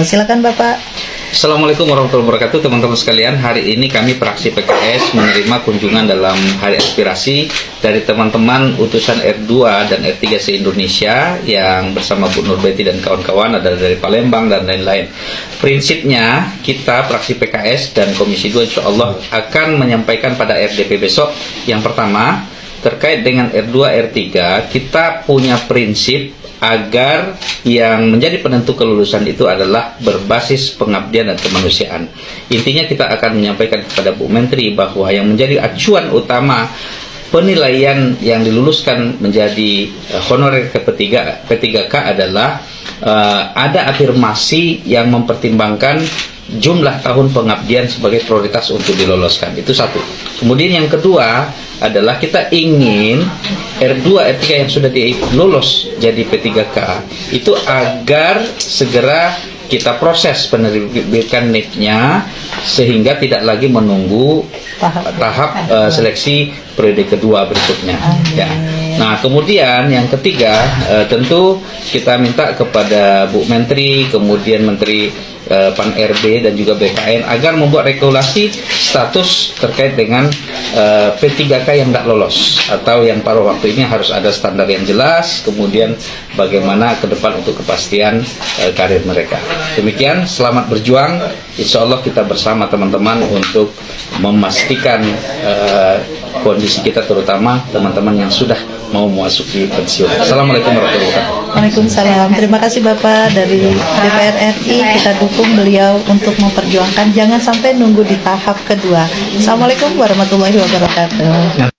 Silakan Bapak. Assalamualaikum warahmatullahi wabarakatuh, teman-teman sekalian. Hari ini kami fraksi PKS menerima kunjungan dalam Hari Aspirasi dari teman-teman utusan R2 dan R3 se-Indonesia yang bersama Bu Nurbeti dan kawan-kawan, ada dari Palembang dan lain-lain. Prinsipnya kita fraksi PKS dan Komisi 2 insya Allah akan menyampaikan pada RDP besok. Yang pertama, terkait dengan R2, R3, kita punya prinsip agar yang menjadi penentu kelulusan itu adalah berbasis pengabdian dan kemanusiaan. Intinya kita akan menyampaikan kepada Bu Menteri bahwa yang menjadi acuan utama penilaian yang diluluskan menjadi honorer ke P3K adalah ada afirmasi yang mempertimbangkan jumlah tahun pengabdian sebagai prioritas untuk diloloskan. Itu satu. Kemudian yang kedua adalah kita ingin R2, R3 yang sudah lolos jadi P3K itu agar segera kita proses penerbitan NIP-nya sehingga tidak lagi menunggu tahap seleksi periode kedua berikutnya. Ya. Nah, kemudian yang ketiga tentu kita minta kepada Bu Menteri, kemudian Menteri Pan RB dan juga BKN agar membuat regulasi status terkait dengan P3K yang tidak lolos atau yang paruh waktu ini harus ada standar yang jelas, kemudian bagaimana ke depan untuk kepastian karir mereka. Demikian, selamat berjuang. Insya Allah kita bersama teman-teman untuk memastikan kondisi kita, terutama teman-teman yang sudah mau memasuki pensiun. Assalamualaikum warahmatullahi wabarakatuh. Waalaikumsalam. Terima kasih Bapak dari DPR RI. Kita dukung beliau untuk memperjuangkan jangan sampai nunggu di tahap kedua. Assalamualaikum warahmatullahi wabarakatuh.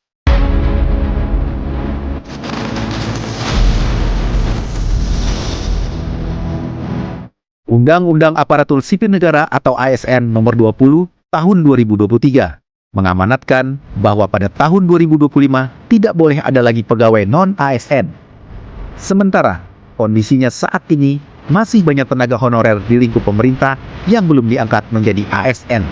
Undang-Undang Aparatur Sipil Negara atau ASN Nomor 20 Tahun 2023 mengamanatkan bahwa pada tahun 2025 tidak boleh ada lagi pegawai non-ASN. Sementara kondisinya saat ini masih banyak tenaga honorer di lingkup pemerintah yang belum diangkat menjadi ASN.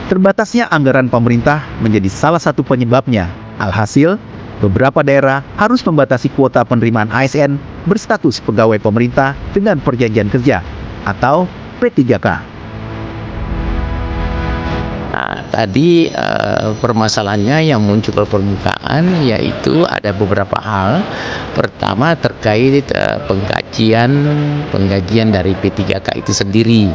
Terbatasnya anggaran pemerintah menjadi salah satu penyebabnya. Alhasil, beberapa daerah harus membatasi kuota penerimaan ASN berstatus pegawai pemerintah dengan perjanjian kerja atau P3K. Nah, tadi permasalahannya yang muncul ke permukaan yaitu ada beberapa hal. Pertama terkait penggajian dari P3K itu sendiri.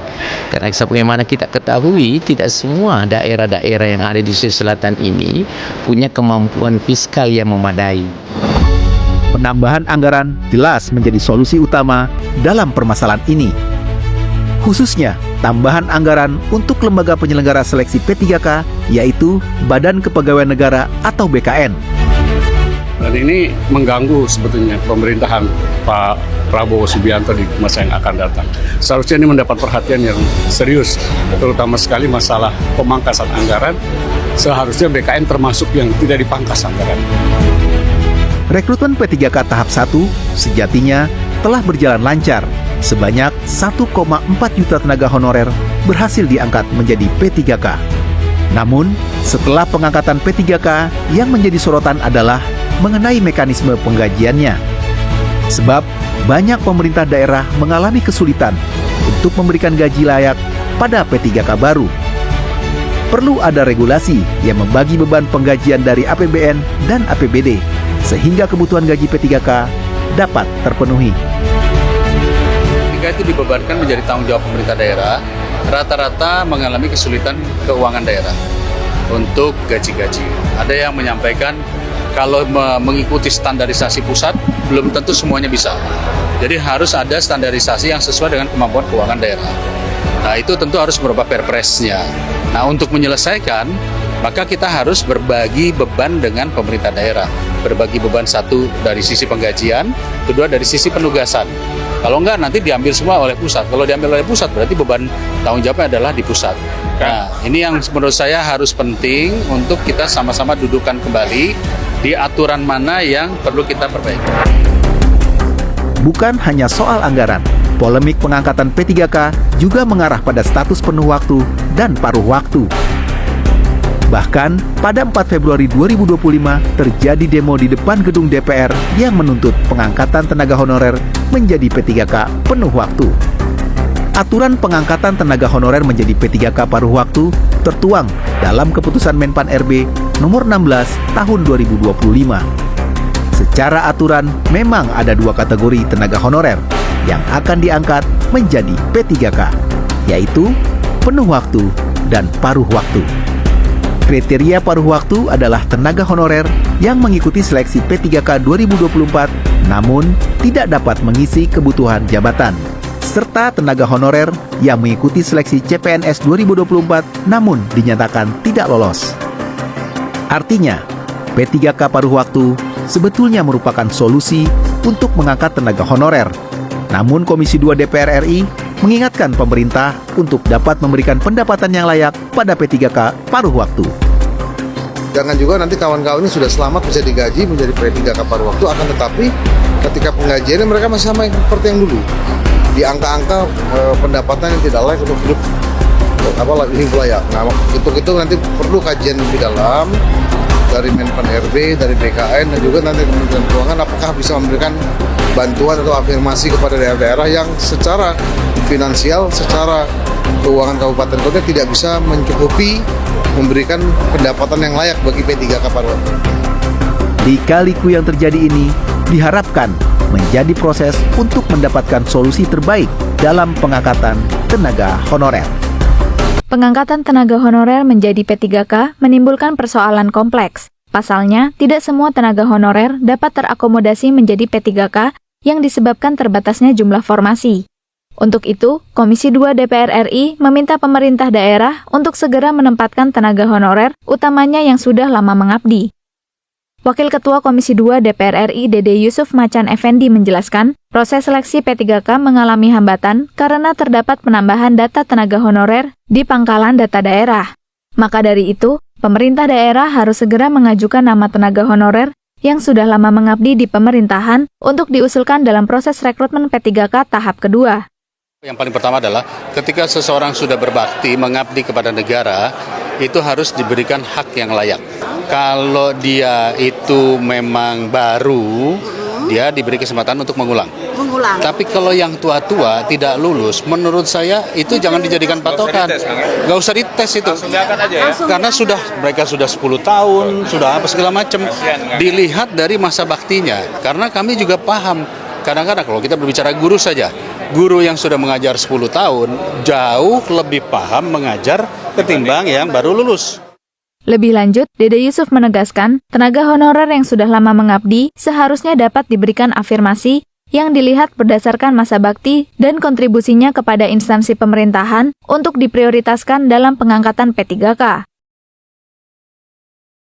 Karena sebagaimana kita ketahui, tidak semua daerah-daerah yang ada di Sulawesi Selatan ini punya kemampuan fiskal yang memadai. Penambahan anggaran jelas menjadi solusi utama dalam permasalahan ini. Khususnya tambahan anggaran untuk lembaga penyelenggara seleksi P3K, yaitu Badan Kepegawaian Negara atau BKN. Dan ini mengganggu sebetulnya pemerintahan Pak Prabowo Subianto di masa yang akan datang. Seharusnya ini mendapat perhatian yang serius, terutama sekali masalah pemangkasan anggaran. Seharusnya BKN termasuk yang tidak dipangkas anggaran. Rekrutmen P3K tahap 1 sejatinya telah berjalan lancar. Sebanyak 1,4 juta tenaga honorer berhasil diangkat menjadi P3K. Namun, setelah pengangkatan P3K, yang menjadi sorotan adalah mengenai mekanisme penggajiannya. Sebab, banyak pemerintah daerah mengalami kesulitan untuk memberikan gaji layak pada P3K baru. Perlu ada regulasi yang membagi beban penggajian dari APBN dan APBD, sehingga kebutuhan gaji P3K dapat terpenuhi. Itu dibebankan menjadi tanggung jawab pemerintah daerah, rata-rata mengalami kesulitan keuangan daerah untuk gaji-gaji. Ada yang menyampaikan kalau mengikuti standarisasi pusat, belum tentu semuanya bisa. Jadi harus ada standarisasi yang sesuai dengan kemampuan keuangan daerah. Nah, itu tentu harus berubah perpresnya. Nah, untuk menyelesaikan, maka kita harus berbagi beban dengan pemerintah daerah. Berbagi beban, satu dari sisi penggajian, kedua dari sisi penugasan. Kalau enggak, nanti diambil semua oleh pusat. Kalau diambil oleh pusat, berarti beban tanggung jawabnya adalah di pusat. Nah, ini yang menurut saya harus penting untuk kita sama-sama dudukan kembali di aturan mana yang perlu kita perbaiki. Bukan hanya soal anggaran, polemik pengangkatan P3K juga mengarah pada status penuh waktu dan paruh waktu. Bahkan, pada 4 Februari 2025 terjadi demo di depan gedung DPR yang menuntut pengangkatan tenaga honorer menjadi P3K penuh waktu. Aturan pengangkatan tenaga honorer menjadi P3K paruh waktu tertuang dalam keputusan Menpan RB nomor 16 tahun 2025. Secara aturan memang ada dua kategori tenaga honorer yang akan diangkat menjadi P3K, yaitu penuh waktu dan paruh waktu. Kriteria paruh waktu adalah tenaga honorer yang mengikuti seleksi P3K 2024 namun tidak dapat mengisi kebutuhan jabatan, serta tenaga honorer yang mengikuti seleksi CPNS 2024 namun dinyatakan tidak lolos. Artinya, P3K paruh waktu sebetulnya merupakan solusi untuk mengangkat tenaga honorer. Namun Komisi 2 DPR RI mengingatkan pemerintah untuk dapat memberikan pendapatan yang layak pada P3K paruh waktu. Jangan juga nanti kawan-kawan ini sudah selamat bisa digaji menjadi P3K paruh waktu, akan tetapi ketika penggajiannya mereka masih sama seperti yang dulu. Di angka-angka pendapatan yang tidak layak untuk hidup hidup layak. Nah, itu nanti perlu kajian lebih dalam dari Menpan RB, dari BKN, dan juga nanti Kementerian Keuangan apakah bisa memberikan bantuan atau afirmasi kepada daerah-daerah yang secara finansial, secara keuangan kabupaten kota tidak bisa mencukupi memberikan pendapatan yang layak bagi P3K paruh waktu. Lika-liku yang terjadi ini diharapkan menjadi proses untuk mendapatkan solusi terbaik dalam pengangkatan tenaga honorer. Pengangkatan tenaga honorer menjadi P3K menimbulkan persoalan kompleks. Pasalnya, tidak semua tenaga honorer dapat terakomodasi menjadi P3K yang disebabkan terbatasnya jumlah formasi. Untuk itu, Komisi 2 DPR RI meminta pemerintah daerah untuk segera menempatkan tenaga honorer, utamanya yang sudah lama mengabdi. Wakil Ketua Komisi 2 DPR RI Dede Yusuf Macan Effendi menjelaskan, proses seleksi P3K mengalami hambatan karena terdapat penambahan data tenaga honorer di pangkalan data daerah. Maka dari itu, pemerintah daerah harus segera mengajukan nama tenaga honorer yang sudah lama mengabdi di pemerintahan untuk diusulkan dalam proses rekrutmen P3K tahap kedua. Yang paling pertama adalah ketika seseorang sudah berbakti mengabdi kepada negara, itu harus diberikan hak yang layak. Kalau dia itu memang baru, dia diberi kesempatan untuk mengulang. Tapi kalau yang tua-tua tidak lulus, menurut saya itu jangan dijadikan patokan. Nggak usah dites itu. Karena mereka sudah 10 tahun, sudah apa segala macam. Dilihat dari masa baktinya. Karena kami juga paham. Kadang-kadang kalau kita berbicara guru saja, guru yang sudah mengajar 10 tahun jauh lebih paham mengajar ketimbang yang baru lulus. Lebih lanjut, Dede Yusuf menegaskan, tenaga honorer yang sudah lama mengabdi seharusnya dapat diberikan afirmasi yang dilihat berdasarkan masa bakti dan kontribusinya kepada instansi pemerintahan untuk diprioritaskan dalam pengangkatan P3K.